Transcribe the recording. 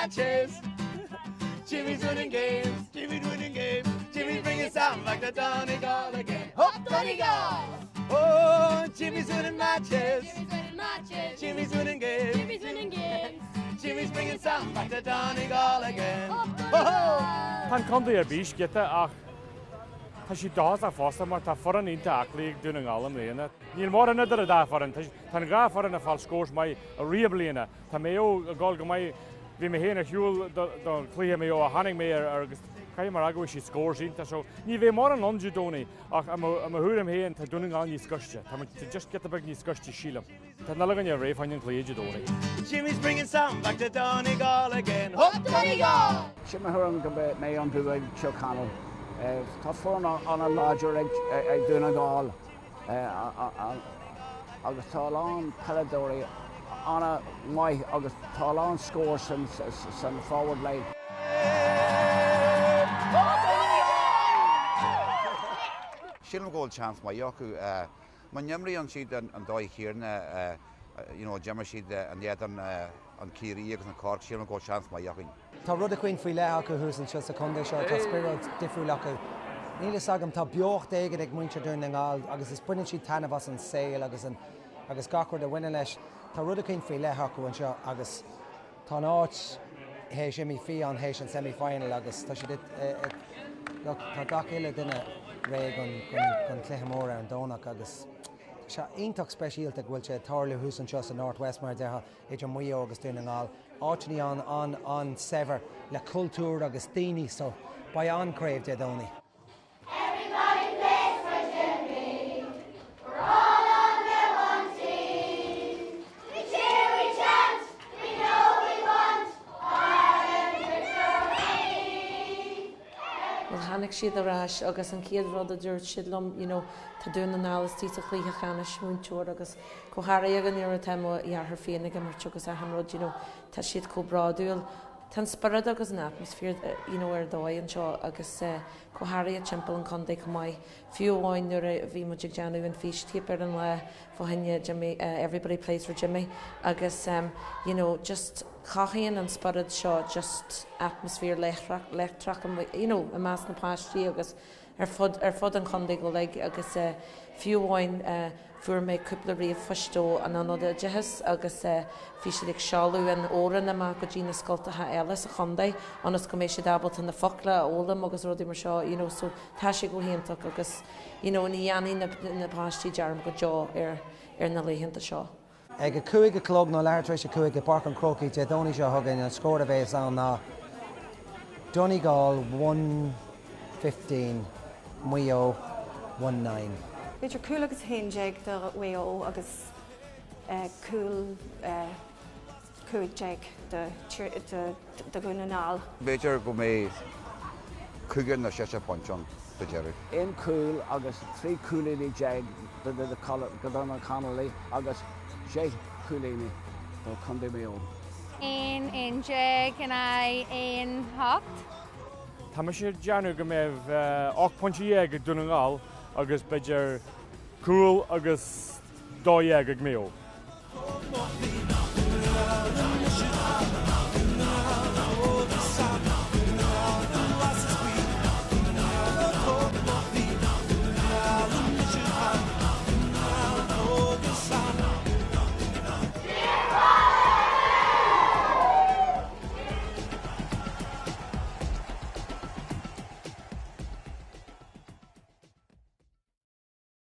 matches. Jimmy's winning games, Jimmy's winning games. Jimmy's bringing Sam back to Donegal again. Up Donegal! Oh, Jimmy's winning matches. Jimmy's winning matches. Jimmy's winning games. Jimmy's winning games. Jimmy's bringing Sam back to Donegal again. Up Donegal! Tan contaí bís geta ach tá sí dás a fásta mar tá foran ínta aclaigh dúna gálam léana. Níl mór an idir a dá foran, tan gá foran a fáil scórs mai a riamh léana. Tá méo a gáil go mai bhí mé héana a hiúil don clíthe méo a haning mé agus caiim mar agah sí scórs ínta, so ní bhé mór an lonjú dónaí ach am a thuúram héan tá dúna gáil níos coiste. Tá just get a bag níos coiste sílam. Tá nalagan a réh hain an cléide dónaí. Jimmy's bringing Sam back to Donegal again. Up Donegal! Sin thuúram go mé an bhuaig Tír Chonaill. Tá fórn an a láidir ag dúna gáil agus tá lán peladóirí anna mai agus tá lán scór san forward line. Sílam ggóil chance mai jochu man nemrí an siad an dóid chéarna Gemma siad an iad an círí agus an Cork sílam ggóil chance mai jochu. Tá rud a chuin faoi le acu thuas an tuas a chundé seo tá spirit difriúil acu. Nílas agam tá beocht éige ag muinte dúna ngáil agus is buine siad tanmh as an saoil agus gachar a bhaine leis. Tá rud a chuin faoi le acu an seo agus tá áit hééis Jimmy fí an hééis an semi-final agus tá si tá gach ile duine ré gon cléthe móra an dónach agus se ionach speisialta bhfuil sé tarla hús an tuas an Northwest mar deitha idir muo agus dúna ngáil. Áitní an sever le cultúr agus daoine so ba an craobh de dónaí. Everybody plays for Jimmy. We're all on their one team. We cheer, we chant, we know we want Ireland victory. Well, hannig siad arás agus an céad rud a dúirt siad lom, tá dúna nálas tí a chlíthe chana smúntúir agus chothra agan ar a téime dhearthar féinnig mar tugus a an rud, tá siad cóbráúil. Tá sparad agus an atmosfér ar dóid an seo agus chothraí a timppla an condé go maiid fiúháin nuair a bhí mu deanú an fís tíar an le fáinne Jimmy, everybody plays for Jimmy agus just chaíonn an sparad seo just atmosfér letrach a más na páistí agus ar fud an condé go le agus fiúháin fuair méid cúpla riomh fastó an anada dehas agus fi siad ag seáú an óran amach go dtí na scoiltathe eile a chundé anas go mééis sé dabalt in na fola ólam agus rudí mar seo so tá sé go héintach agus ní dhéanaí na páistí dearm go deo ar na léhananta seo. Ag a cuaig a clog ná leirtrééis a cuaig a Park an Crocaí de dónaí seo thugann an scóir a bheith an ná Donegal 1-15 Mayo 1-9. Beidir cool agus héinjeag de WO agus cool cuaigjeag de Gunanál. Beidir go mé cúgan na 6 pointón de Jerry. In cool agus trí coolíní jeag go donna Connolly agus 6 coolíní do chundé méo. In jeag and I in hocht. Tá sé deanú go méh 8 pointí ag dúna ngáil agus beidir cool agus 2 ag méo.